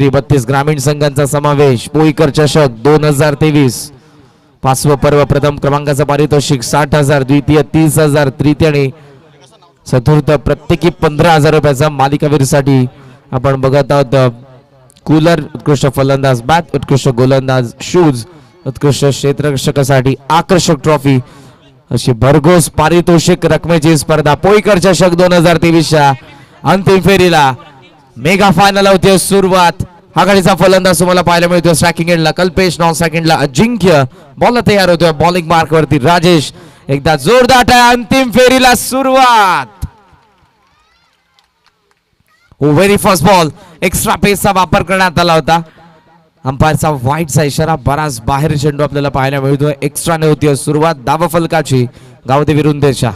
32 ग्रामीण संघांचा समावेश. पोईकर चषक 2023 पाचवं पर्व. प्रथम क्रमांकाचं पारितोषिक 60,000, द्वितीय 30,000, तृतीय आणि चतुर्थ प्रत्येकी 15,000 रुपयाचा. मालिकावीरसाठी आपण बघत आहोत कूलर, उत्कृष्ट फलंदाज बॅट, उत्कृष्ट गोलंदाज शूज, उत्कृष्ट क्षेत्ररक्षकासाठी आकर्षक ट्रॉफी अशी भरघोस पारितोषिक रकमेची स्पर्धा. पोईकर चषक 2023च्या अंतिम फेरीला मेगा फायनल होते सुरुवात. आघाडीचा फलंदाज तुम्हाला पाहायला मिळतोय स्ट्रायकिंग एंडला कल्पेश, नॉन स्ट्रायकिंगला अजिंक्य. बॉल तयार होतोय बॉलिंग मार्क वरती राजेश. एकदा जोरदार आहे. अंतिम फेरीला सुरुवात. व्हेरी फर्स्ट बॉल एक्स्ट्रा पेसचा वापर करण्यात आला होता. अंपायरचा व्हाईटचा इशारा. बराच बाहेर चेंडू आपल्याला पाहायला मिळतोय. एक्स्ट्राने होती सुरुवात धाव फलकाची गावदेवी रुंदेच्या.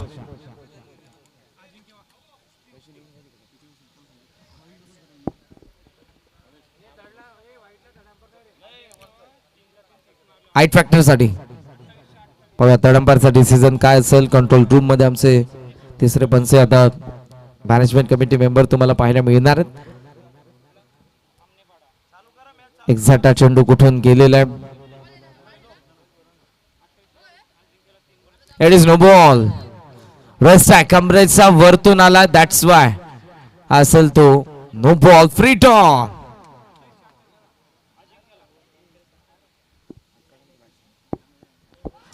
आईट फॅक्टर साठी पाहूया तडंपारचा सीझन काय असेल. कंट्रोल रूम मध्ये आमचे तिसरे पंचे आता मॅनेजमेंट कमिटी मेंबर तुम्हाला पाहायला मिळणार आहेत. एक्झॅक्ट चेंडू कुठून गेलेला आहे. It is no ball. रेस्ट आहे कमरेचा वरतून आला दॅट्स वाय असेल तो नो बॉल. फ्री टॉन.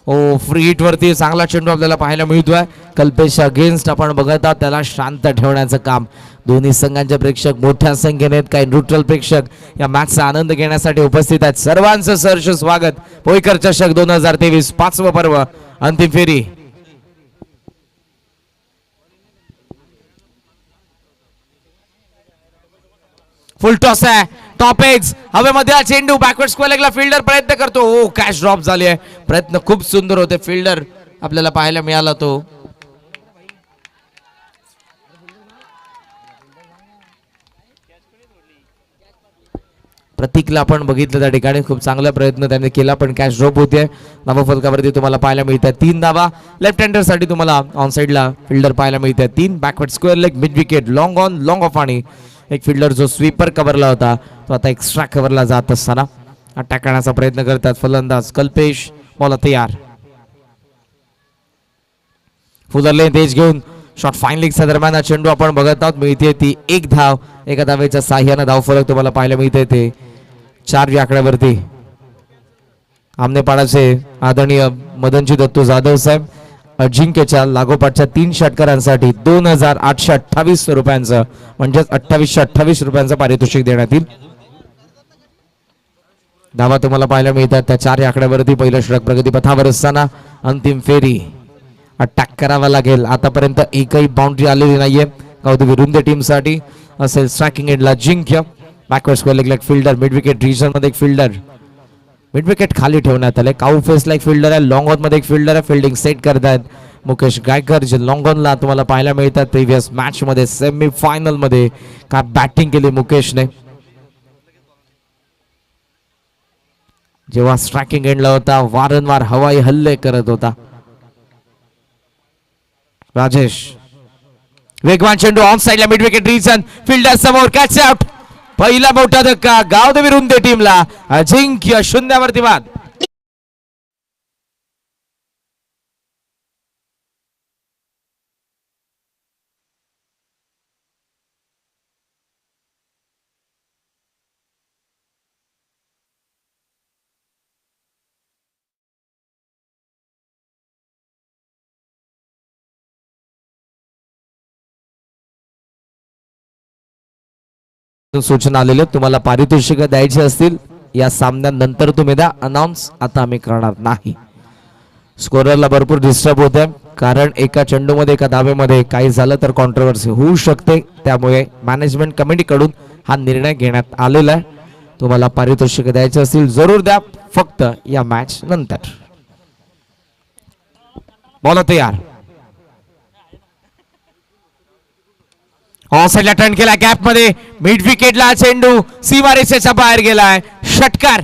ओ फ्री हिट वरती चांगला चेंडू आपल्याला पाहायला मिळतोय. कल्पेश अगेन्स्ट आपण बघत आहोत. त्याला शांत ठेवण्याचं काम दोन्ही संघांचे प्रेक्षक मोठ्या संख्येने आहेत. काही न्यूट्रल प्रेक्षक या मॅचचा आनंद घेण्यासाठी उपस्थित आहेत. सर्वांचं सहर्ष स्वागत. पोईकर चषक 2023 पाचवं पर्व अंतिम फेरी. फुल टॉस आहे. टॉप एज हवेमध्ये हा चेंडू बॅकवर्ड स्क्वेअर लेगला फिल्डर प्रयत्न करतो. ओ कॅच ड्रॉप झाली आहे. प्रयत्न खूप सुंदर होते. फिल्डर आपल्याला पाहायला मिळाला तो. प्रतीकला आपण बघितलं त्या ठिकाणी खूप चांगला प्रयत्न त्याने केला पण कॅच ड्रॉप होते. नावफलकावरती तुम्हाला पाहायला मिळतात 3 धावा. लेफ्ट हँडर साठी तुम्हाला ऑन साइडला फिल्डर पाहायला मिळतात 3. Backward square leg mid wicket long on long of. आणि एक फिल्डर जो स्वीपर कव्हरला होता तो आता एक्स्ट्रा कव्हरला जात असताना अटॅक करण्याचा प्रयत्न करतात फलंदाज कल्पेश. बॉल तयार. फुलरले तेज घेऊन शॉट फाईन लीगच्या दरम्यान चेंडू आपण बघत आहोत. मिळते ती 1 धाव. एका धावेच्या साह्यानं धाव फरक तुम्हाला पाहायला मिळते ते 4 आकड्यावरती. आमनेपाडाचे आदरणीय मदनजी दत्तू जाधव साहेब अजिंक्यच्या लागोपाठच्या 3 षटकारांसाठी 2,828 रुपयांचं म्हणजेच 2828 रुपयांचं पारितोषिक देण्यात येईल. धावा तुम्हाला पाहायला मिळतात त्या 4 आकड्यावरती. पहिलं षटक प्रगतीपथावर असताना अंतिम फेरी अटॅक करावा लागेल. आतापर्यंत एकही बाउंड्री आलेली नाहीये गावदेवी रुंदे टीम साठी. असेल स्ट्रायकिंग एंडला Jinkya. Backward square leg fielder mid wicket region मध्ये एक फिल्डर. मिड विकेट खाली ठेवण्यात आले. काऊ फेस ला एक फिल्डर आहे. लॉंग ऑन मध्ये एक फिल्डर आहे. फिल्डिंग सेट करतायत मुकेश गायकर जे लॉंग ऑनला तुम्हाला पाहायला मिळतात. प्रिव्हियस मॅच मध्ये सेमी फायनल मध्ये काय बॅटिंग केली मुकेशने. जेव्हा स्ट्रायकिंग एंडला होता वारंवार हवाई हल्ले करत होता. राजेश वेगवान चेंडू ऑन साइडला मिड विकेट रिजन फिल्डर समोर कॅच आउट. पहिला मोठा धक्का गावदेवी रुंदे टीमला. अजिंक्य शून्यावरती बाद. सूचना आलेले तुम्हाला पारितोषिक द्यायचे असतील या सामन्यानंतर तुम्ही द्या. अनाउन्स आता आम्ही करणार नाही. स्कोररला भरपूर डिस्टर्ब होते कारण एका चेंडूमध्ये एका धावेमध्ये काही झालं तर कॉन्ट्रोवर्सी होऊ शकते. त्यामुळे मॅनेजमेंट कमिटीकडून हा निर्णय घेण्यात आलेला आहे. तुम्हाला पारितोषिक द्यायचे असतील जरूर द्या फक्त या मॅच नंतर. बॉल तयार. ऑन साइडला टर्न केला गॅप मध्ये मिड विकेटला चेंडू सीमारेषेच्या बाहेर गेलाय. षटकार.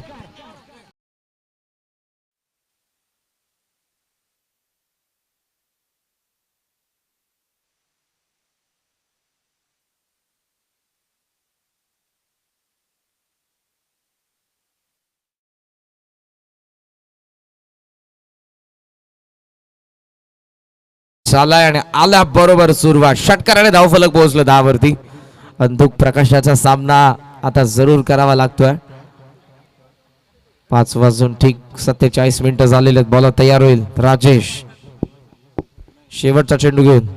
चालाय आणि आला बरोबर सुरुवात षटकाराने धावफलक पोहोचलं 10 वरती. अंधुक प्रकाशाचा सामना आता जरूर करावा लागतोय. 5 वाजून ठीक 47 मिनिटं झालेले आहेत. बॉल तयार होईल. राजेश शेवटचा चेंडू घेऊन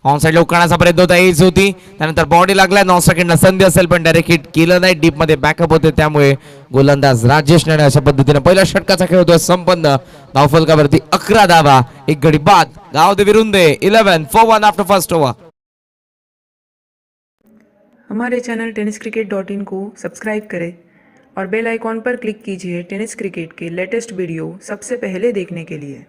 ऑन साइड उकळण्याचा प्रयत्न होता. एज होती त्यानंतर बॉडी लागलाय. 9 सेकंडला संधी असेल पण डायरेक्ट हिट केलं नाही. डीप मध्ये बॅकअप होते त्यामुळे गोलंदाज राजेश नाणे अशा पद्धतीने पहिल्या षटकाचा खेळ होतोय संपन्न. धावफलकावरती 11 धावा, एक गडी बाद. Gavdevi Runde 11 for 1 after first over. हमारे चैनल tenniscricket.in को सब्सक्राइब करें और बेल आइकॉन पर क्लिक कीजिए टेनिस क्रिकेट के लेटेस्ट वीडियो सबसे पहले देखने के लिए.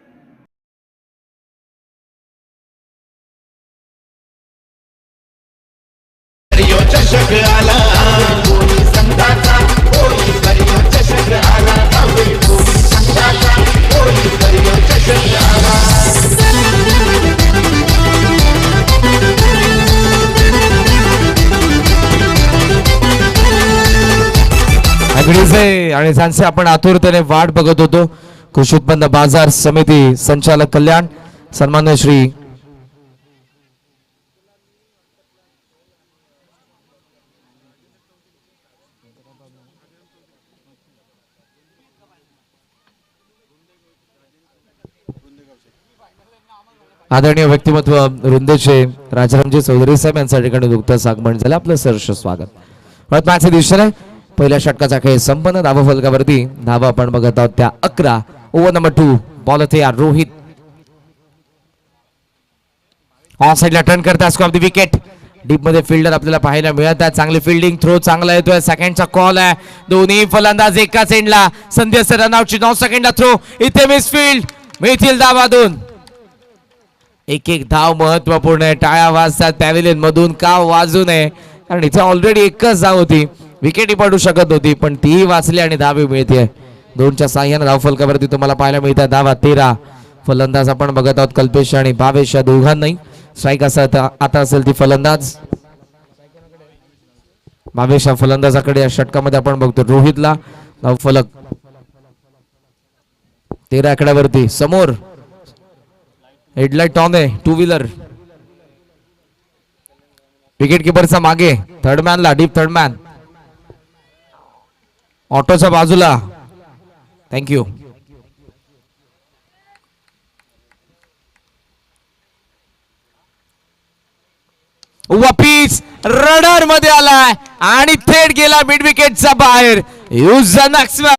चषक आला कोणी संघाचा कोणी करियो चषक आला कोणी संघाचा कोणी करियो चषक आला. अगडीचे आणि त्यांचे आपण आतुरतेने वाट बघत होतो. कृषी उत्पन्न बाजार समिती संचालक कल्याण सन्मान्य श्री आदरणीय व्यक्तिमत्व रुंदेचे राजारामजी चौधरी साहेब यांच्या ठिकाणी नुकतंच आगमन झालं. आपलं सहर्ष स्वागत. मॅचच्या दिशेने पहिल्या षटकाचा खेळ संपन्न. धावा फलकावरती धावा आपण बघत आहोत त्या 11. Over number 2. बॉल तयार. रोहित ऑन साइडला टर्न करता स्कॉप दी विकेट. डीप मध्ये फिल्डर आपल्याला पाहायला मिळत आहे. चांगली फिल्डिंग. थ्रो चांगला येतोय. सेकंडचा कॉल आहे. दोन्ही फलंदाज एकाच एंडला. संधी असते रनआउटची. 9 सेकंडला थ्रो. इथे मिस फील्ड. मिळतील धावा 2. एक एक धाव महत्वपूर्ण आहे. टाळ्या वाजतात पॅव्हिलियन मधून का वाजू नये कारण इथे ऑलरेडी एकच धाव होती. विकेटही पडू शकत होती पण तीही वाचली आणि धाव मिळते. 2च्या साह्याने धावफलकावरती तुम्हाला पाहायला मिळतात धावा 13. फलंदाज आपण बघत आहोत कल्पेश आणि भावेश या दोघांनाही. स्ट्राईक आता असेल ती फलंदाज भावेश फलंदाजाकडे या षटकामध्ये आपण बघतो. रोहितला धावफलक 13 आकड्यावरती. समोर हेडलाइट ऑन आहे. 2 व्हीलर. विकेट किपरचा मागे. थर्ड मॅनला डीप थर्ड मॅन. ऑटोच्या बाजूला. थँक्यू. वापिस रडार मध्ये आलाय आणि थेट गेला मिड विकेटचा बाहेर. युझन मॅक्सवेल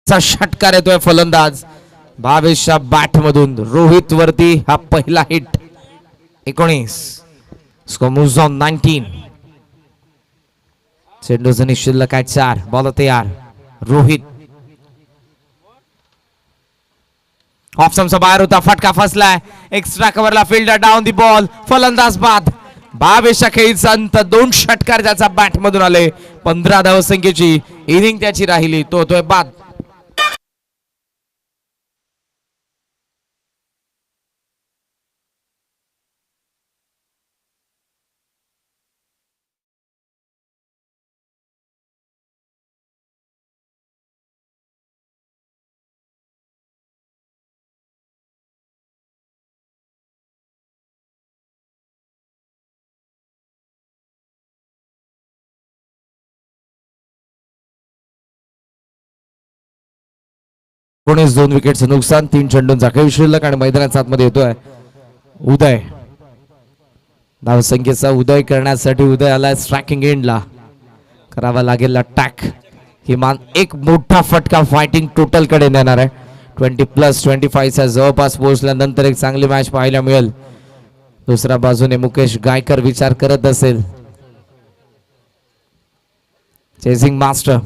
षटकार येतोय. फलंदाज भावेशच्या बॅट मधून रोहित वरती हा पहिला हिट. 19 score moves on 19. चेंडूचं शिल्लक आहे 4. बॉल तयार. रोहित ऑप्शनचा बाहेर होता. फटका फसलाय. एक्स्ट्रा कव्हरला फिल्डर डाऊन दी बॉल. फलंदाज बाद. भावेशच्या खेळीचा अंत. 2 षटकार ज्याचा बॅट मधून आले. 15 धावसंख्येची इनिंग त्याची राहिली. तो होतोय बाद. कोणीच 2 विकेटचं नुकसान. 3 चेंडूंचा खेळ शिल्लक आणि मैदानाच्या आतमध्ये येतोय उदय. धावसंख्येचा उदय करण्यासाठी उदय आलाय स्ट्रायकिंग एंडला. करावा लागेल अटॅक. किमान एक मोठा फटका फायटिंग टोटल कडे नेणार आहे. 20+25 च्या जवळपास पोहोचल्यानंतर एक चांगली मॅच पाहायला मिळेल. दुसऱ्या बाजूने मुकेश गायकर विचार करत असेल. Chasing master.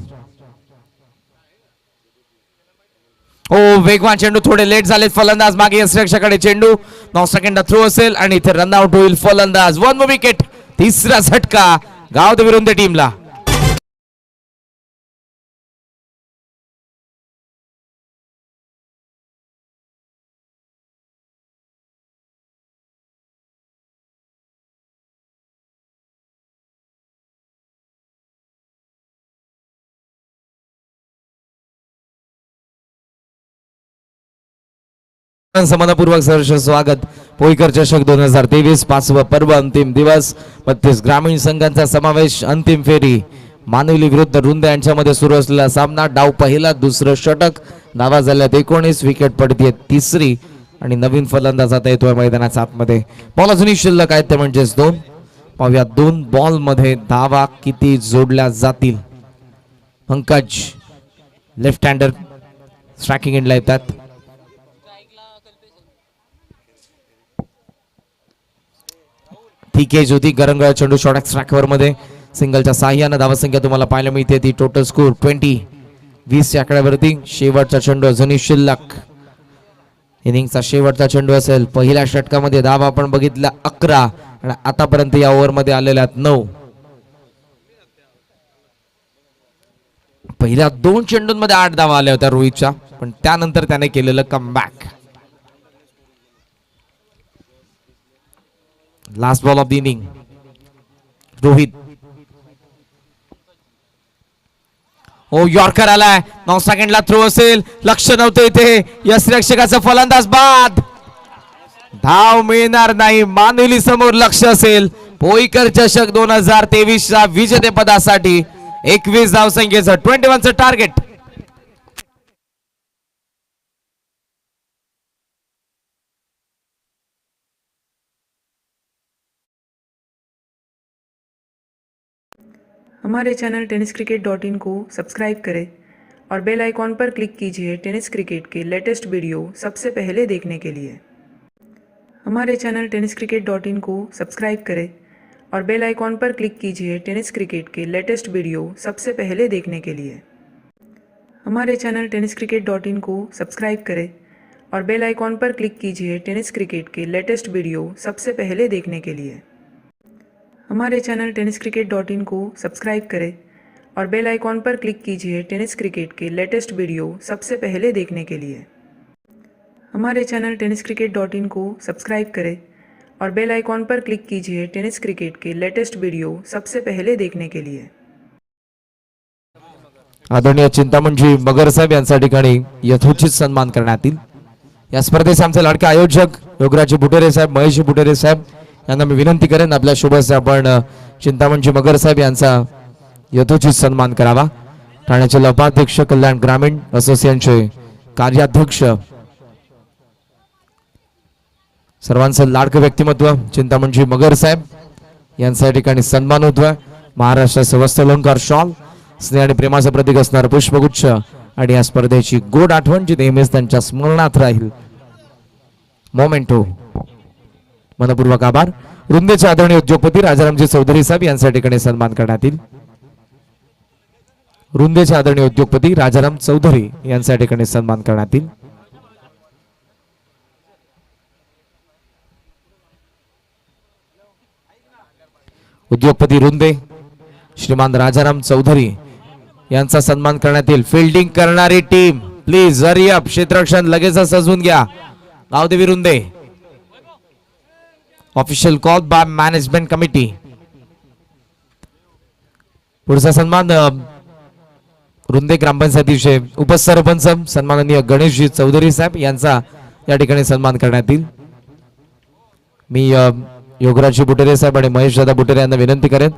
ओ वेगवान चेंडू. थोडे लेट झालेत फलंदाज. मागे यशरक्षाकडे चेंडू. 9 सेकंडला थ्रो असेल आणि इथे रनआउट होईल फलंदाज. 1 विकेट. तिसरा झटका गावदेवी रुंदे टीमला. मनपूर्वक सहर्ष स्वागत. पोईकर चषक 2023 पाचवं पर्व अंतिम दिवस. 32 ग्रामीण संघांचा समावेश. अंतिम फेरी मानवली विरुद्ध रुंदे यांच्यामध्ये सुरू असलेला सामना. डाव पहिला, दुसरं षटक. धावा झाल्यात 19, विकेट पडते तिसरी आणि नवीन फलंदाज आता येतोय मैदानाच्या आतमध्ये. बॉल अजूनही शिल्लक आहेत ते म्हणजेच 2. पाहूया 2 बॉल मध्ये धावा किती जोडल्या जातील. पंकज लेफ्ट हँडर स्ट्रायकिंग एंडला येतात. ठीक आहे ज्योती गरंगळ चेंडू शॉर्ट स्ट्रायकर मध्ये सिंगलच्या साह्यानं धावसंख्या तुम्हाला पाहायला मिळते ती टोटल स्कोर 20 या आकड्यावरती. शेवटचा चेंडू अजूनही शिल्लक. इनिंगचा शेवटचा चेंडू असेल. पहिल्या षटकामध्ये धावा आपण बघितल्या 11 आणि आतापर्यंत या ओव्हर मध्ये आलेल्या 9. पहिल्या 2 चेंडूंमध्ये 8 धावा आल्या होत्या रोहितच्या, पण त्यानंतर त्याने केलेलं comeback. Last ball of the inning. Rohit ओ यॉर्कर आलाय. 9 सेकंडला थ्रो असेल. लक्ष नव्हतं इथे. यष्टिरक्षकाचा फलंदाज बाद. धाव मिळणार नाही. मानुली समोर लक्ष असेल. पोईकर चषक 2023 च्या विजेतेपदासाठी 21 धावसंख्येचं 21चं टार्गेट. हमारे चैनल tenniscricket.in को सब्सक्राइब करें और बेल आइकॉन पर क्लिक कीजिए टेनिस क्रिकेट के लेटेस्ट वीडियो सबसे पहले देखने के लिए. हमारे चैनल tenniscricket.in को सब्सक्राइब करें और बेल आइकॉन पर क्लिक कीजिए टेनिस क्रिकेट के लेटेस्ट वीडियो सबसे पहले देखने के लिए. हमारे चैनल tenniscricket.in को सब्सक्राइब करें और बेल आइकॉन पर क्लिक कीजिए टेनिस क्रिकेट के लेटेस्ट वीडियो सबसे पहले देखने के लिए. हमारे चैनल tenniscricket.in को सब्सक्राइब करें और बेल आइकॉन पर क्लिक कीजिए टेनिस क्रिकेट के लेटेस्ट वीडियो सबसे पहले देखने के लिए. हमारे चैनल tenniscricket.in को सब्सक्राइब करें और बेल आइकॉन पर क्लिक कीजिए टेनिस क्रिकेट के लेटेस्ट वीडियो सबसे पहले देखने के लिए. आदरणीय चिंतामणजी मगर साहेब यांच्या ठिकाणी यथोचित सन्मान करण्यात येईल. या स्पर्धेचे आमचे लाडके आयोजक योगराज बुटेरे साहेब, महेश बुटेरे साहेब यांना मी विनंती करेन आपल्या शुभ हस्ते आपण चिंतामणजी मगर साहेब यांचा यथोचित सन्मान करावा. ठाण्याचे उपाध्यक्ष, कल्याण ग्रामीण असोसिएशनचे कार्याध्यक्ष, सर्वांचं लाडकं व्यक्तिमत्व चिंतामणजी मगर साहेब यांच्या ठिकाणी सन्मान होतोय. महाराष्ट्राचे वस्त्रालंकार शॉल, स्नेह आणि प्रेमाचं प्रतीक असणारं पुष्पगुच्छ आणि या स्पर्धेची गोड आठवण जी नेहमीच त्यांच्या स्मरणात राहील. मोमेंटो. मनपूर्वक आभार. रुंदेचे आदरणीय उद्योगपती राजारामजी चौधरी साहेब यांच्या ठिकाणी सन्मान करण्यात येईल. रुंदेचे आदरणीय उद्योगपती राजाराम चौधरी यांच्या ठिकाणी सन्मान करण्यात येईल. उद्योगपती रुंदे श्रीमान राजाराम चौधरी यांचा सन्मान करण्यात येईल. फिल्डिंग करणारी टीम प्लीज हरी अप. क्षेत्ररक्षण लगेच सजवून घ्या. Gavdevi Runde. Official call by management committee. पुढचा सन्मान रुंदे ग्रामपंचायतीचे उपसरपंच सन्माननीय गणेशजी चौधरी साहेब यांचा या ठिकाणी सन्मान करण्यात येईल. मी योगराजजी बुटेरे साहेब आणि महेश दादा बुटेरे यांना विनंती करेन.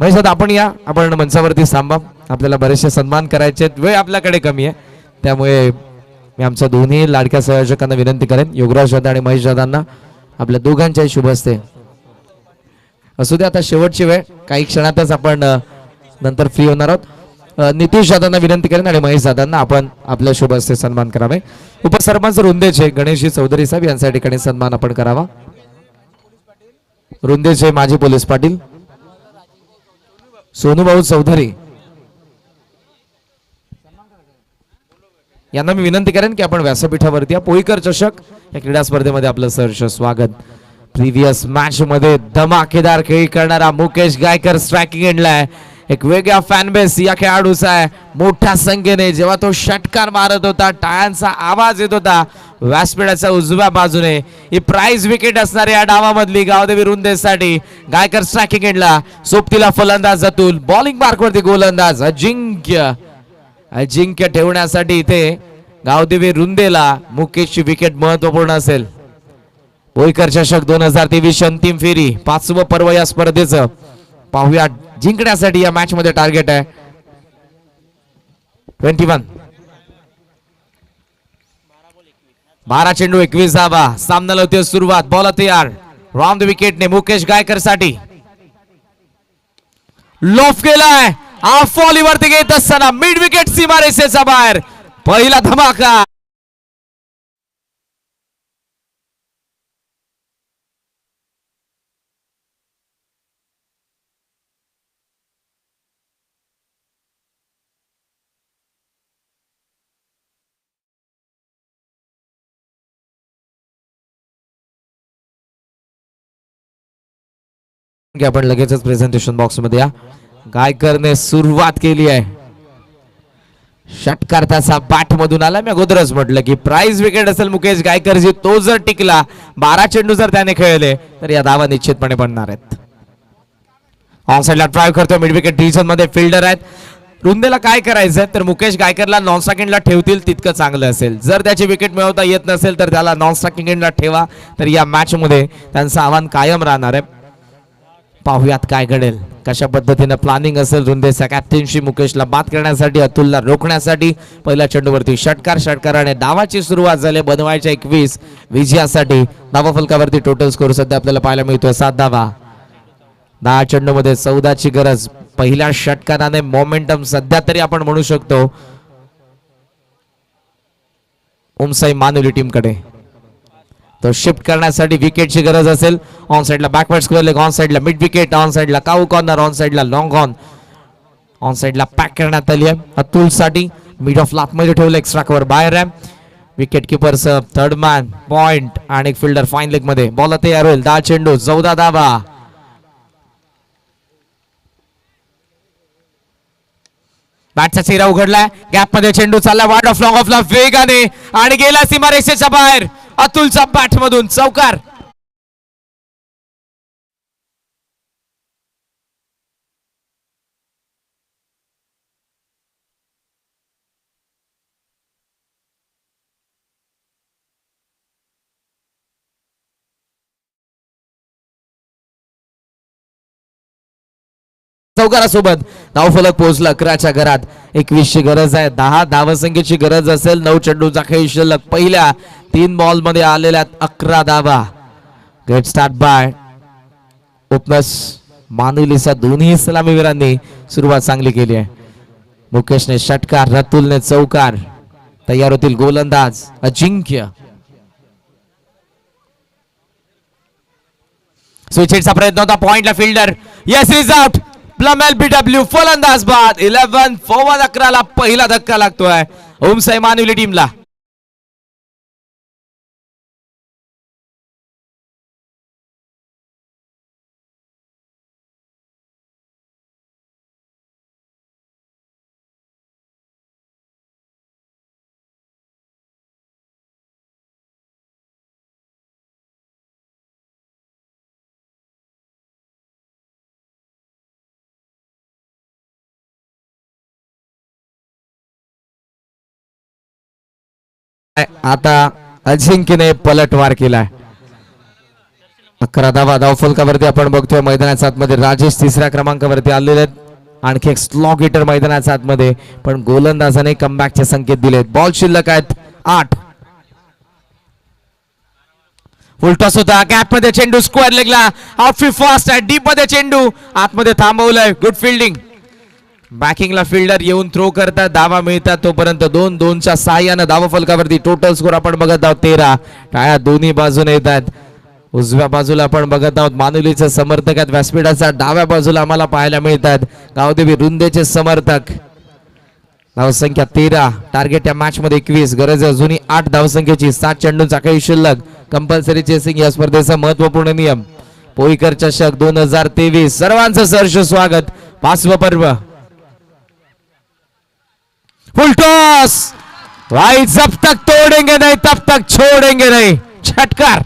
महेश दादा आपण या, आपण मंचावरती थांबा. आपल्याला बरेचसे सन्मान करायचे आहेत. वेळ आपल्याकडे कमी आहे, त्यामुळे मी आमच्या दोन्ही लाडक्या संयोजकांना विनंती करेन, योगराज दादा आणि महेश दादांना आपल्या दोघांच्याही शुभ हस्ते असू दे. आता शेवटची वेळ, काही क्षणातच आपण नंतर फ्री होणार आहोत. नितीश दादांना विनंती करेन आणि महेश दादांना आपण आपल्या शुभ हस्ते सन्मान करावे. उपसरपंच रुंदेचे गणेशजी चौधरी साहेब यांच्या ठिकाणी सन्मान आपण करावा. रुंदेचे माजी पोलीस पाटील सोनूभाऊ चौधरी यांना मी विनंती करेन की आपण व्यासपीठावरती या. पोईकर चषक या क्रीडा स्पर्धेमध्ये आपलं सहर्ष स्वागत. प्रिव्हियस मॅच मध्ये धमाकेदार खेळ करणारा मुकेश गायकर स्ट्रायकिंग एंडला आहे. एक वेगळा फॅन बेस या खेळाडूचा आहे. मोठ्या संख्येने जेव्हा तो षटकार मारत होता टाळ्यांचा आवाज येत होता व्यासपीठाच्या उजव्या बाजूने. ही प्राइज विकेट असणार या डावामधली गावदेवी रुंदेसाठी. गायकर स्ट्रायकिंग एंडला. सोबतीला फलंदाज अतुल. बॉलिंग मार्कवरती गोलंदाज अजिंक्य ठेवण्यासाठी इथे गावदेवी रुंदेला मुकेशची विकेट महत्वपूर्ण असेल. भोईकर चषक 2023 अंतिम फेरी 5वं पर्व या स्पर्धेचं. पाहूया जिंकण्यासाठी या मॅच मध्ये टार्गेट आहे 21. 12 चेंडू 21 धावा. सामन्याला होती सुरुवात. बॉल तयार राउंड द विकेटने मुकेश गायकर साठी. लॉफ केलाय ऑफ वरती घेत असताना मिड विकेट सीमारेषेच्या बाहेर. पहिला धमाका. आपण लगेचच प्रेझेंटेशन बॉक्स मध्ये या. गायकरने सुरुवात केली आहे. षटकार त्याचा बॅट मधून आला. मी अगोदरच म्हटलं की प्राइज विकेट असेल मुकेश गायकरजी. तो जर टिकला 12 चेंडू जर त्याने खेळले तर या धावा निश्चितपणे बनणार आहेत. ऑन साइडला ट्राय करतोय. मिड विकेट डिव्हिजन मध्ये फिल्डर आहेत. रुंदेला काय करायचंय तर मुकेश गायकरला नॉन स्ट्रायकिंगला ठेवतील तितकं चांगलं असेल. जर त्याची विकेट मिळवता येत नसेल तर त्याला नॉन स्ट्रायकिंगला ठेवा. तर या मॅच मध्ये त्यांचं आव्हान कायम राहणार आहे. पाहुयात काय घडेल. कशा पद्धतीने प्लॅनिंग असेल रुंदेच्या कॅप्टनशी मुकेशला बाद करण्यासाठी, अतुलला रोखण्यासाठी. पहिल्या चेंडूवरती षटकाराने डावाची सुरुवात झाली. बनवायच्या 21 विजयासाठी. धावा फलकावरती टोटल स्कोर सध्या आपल्याला पाहायला मिळतोय 7 धावा. 10 चेंडू मध्ये 14ची गरज. पहिल्या षटकाराने मोमेंटम सध्या तरी आपण म्हणू शकतो उमसाई मानुली टीम कडे. तो शिफ्ट करण्यासाठी विकेटची गरज असेल. ऑन साइडला बॅकवर्ड स्क्वेअर लेग. ऑन साइडला मिड विकेट. ऑन साइडला काऊ कॉर्नर. ऑन साइडला लॉंग ऑन. ऑन साइडला पॅक करण्यात आली आहे. अतुल साठी मिड ऑफ लाप मध्ये ठेवलं. एक्स्ट्रा कव्हर बाहेर आहे. Wicket keeper third man point आणि फिल्डर फाईन लेग मध्ये. बॉल तयार होईल. 10 चेंडू 14 धावा. बॅटचा चेहरा उघडलाय. गॅप मध्ये चेंडू चालला. वार्ड ऑफ लॉंग ऑफला वेगाने आणि गेला सीमारेषेच्या बाहेर. अतुलचा बॅट मधून चौकार. चौकारासोबत धावफलक पोहोचला 11च्या घरात. 21ची गरज आहे. 10 धावसंख्येची गरज असेल. 9 चेंडूचा खेळ शिल्लक. पहिल्या 3 बॉल मध्ये आलेल्या 11 धावा. ग्रेट स्टार्ट बाय ओपनर्स मानुलीचा. दोन्ही सलामीवीरांनी सुरुवात चांगली केली आहे. मुकेशने षटकार, रतुलने चौकार. तयार होतील गोलंदाज अजिंक्य. स्विच हिटचा प्रयत्न होता. पॉइंटला fielder. Yes is out. Plum LBW फलंदाज बाद. 11 फॉरवर्ड 11ला पहिला धक्का लागतोय उमसाई मानुली टीमला. आता अजिंक्यने पलटवार केलाय. 11 धावा. धावफलकावरती आपण बघतोय मैदानाच्या आतमध्ये राजेश 3ऱ्या क्रमांकावरती आलेले आहेत. आणखी एक स्लॉग हिटर मैदानाच्या आतमध्ये. पण गोलंदाजाने कमबॅकचे संकेत दिलेत. बॉल शिल्लक आहेत 8. फुलटॉस होता. गॅप मध्ये चेंडू स्क्वेअर लेगला. ऑफ फास्ट आहे. डीप मध्ये चेंडू आतमध्ये थांबवलाय. Good fielding. बॅकिंगला फिल्डर येऊन थ्रो करतात. धावा मिळतात तोपर्यंत 2-2च्या सहाय्यानं धावा फलकावरती टोटल स्कोर आपण बघत आहोत 13. टाळ्या दोन्ही बाजूने येत आहेत. उजव्या बाजूला आपण बघत आहोत मानुलीचे समर्थक आहेत. व्यासपीठाच्या डाव्या बाजूला आम्हाला पाहायला मिळतात गावदेवी रुंदेचे समर्थक. धावसंख्या 13. टार्गेट या मॅच मध्ये 21. गरज अजूनही 8 धावसंख्येची. 7 चेंडूंचा खेळ शिल्लक. कंपल्सरी चेसिंग या स्पर्धेचा महत्वपूर्ण नियम. भोईकर चषक 2023 सर्वांचं सहर्ष स्वागत. 5वं पर्व. फुल टॉस. भाई जब तक तोड़ेंगे नहीं तब तक छोड़ेंगे नहीं. षटकार.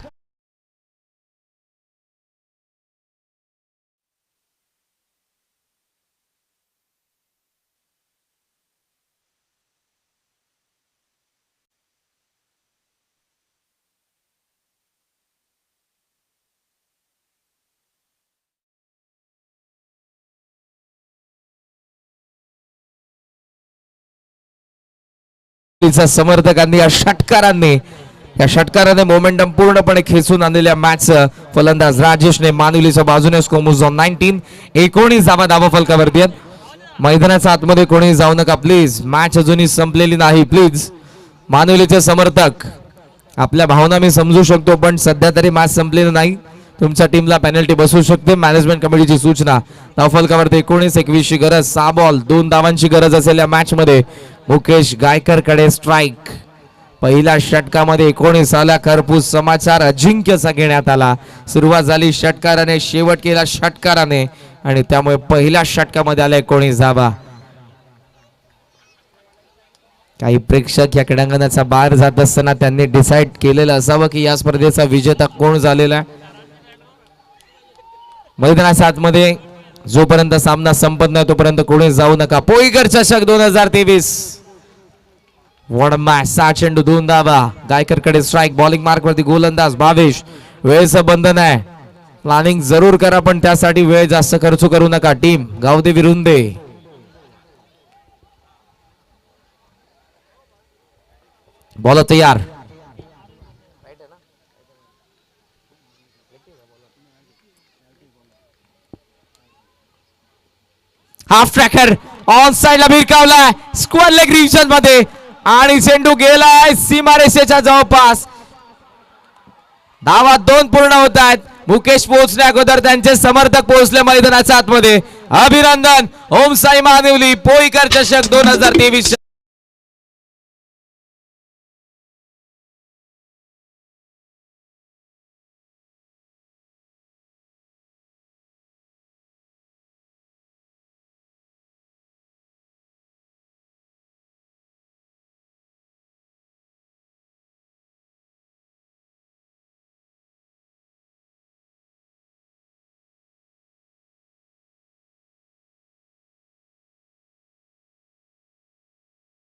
समर्थकांनी या षटकाराने मोमेंटम पूर्णपणे खेचून आणलेल्या मॅच फलंदाज राजेशने मानुलीच्या बाजूने स्कोर मूव्स ऑन 19. 19 धावा धावा फलकावरती आहेत. मैदानाच्या आतमध्ये कोणी जाऊ नका प्लीज, मॅच अजूनही संपलेली नाही. प्लीज मानुलीचे समर्थक, आपल्या भावना मी समजू शकतो, पण सध्या तरी मॅच संपलेली नाही. तुमच्या टीमला पेनल्टी बसू शकते. मॅनेजमेंट कमिटीची सूचना. धावफलकावरती 19-21 ची गरज. 6 बॉल 2 धावांची गरज असलेल्या मॅच मध्ये मुकेश गायकर कडे स्ट्राईक. पहिल्या षटकामध्ये 19 आला. खरपूस समाचार अजिंक्यचा घेण्यात आला. सुरुवात झाली षटकाराने, शेवट केला षटकाराने आणि त्यामुळे पहिल्या षटकामध्ये आला 19 धावा. काही प्रेक्षक या क्रीडांगणाचा बाहेर जात असताना त्यांनी डिसाइड केलेलं असावं की या स्पर्धेचा विजेता कोण झालेला आहे. मैदानाच्या आतमध्ये जोपर्यंत सामना संपत नाही तोपर्यंत कोणी जाऊ नका. पोईकर चषक 2023 वॉर्ड मॅच. 6 चेंडू 2 धावा. गायकरकडे स्ट्राईक. बॉलिंग मार्क वरती गोलंदाज भावेश. वेळेचं बंधन आहे, प्लॅनिंग जरूर करा पण त्यासाठी वेळ जास्त खर्च करू नका. टीम गावदे विरुंदे. बॉल तयार. हाफ ट्रॅकर ऑन साइडला भिरकावलाय स्क्वेअर लेग रिव्हिजन मध्ये आणि चेंडू गेलाय सीमारेषेच्या जवळपास. धावा 2 पूर्ण होत आहेत. मुकेश पोहोचण्या अगोदर त्यांचे समर्थक पोहोचले मैदानाच्या आतमध्ये. अभिनंदन. ओम साई महादेवली पोईकर चषक 2023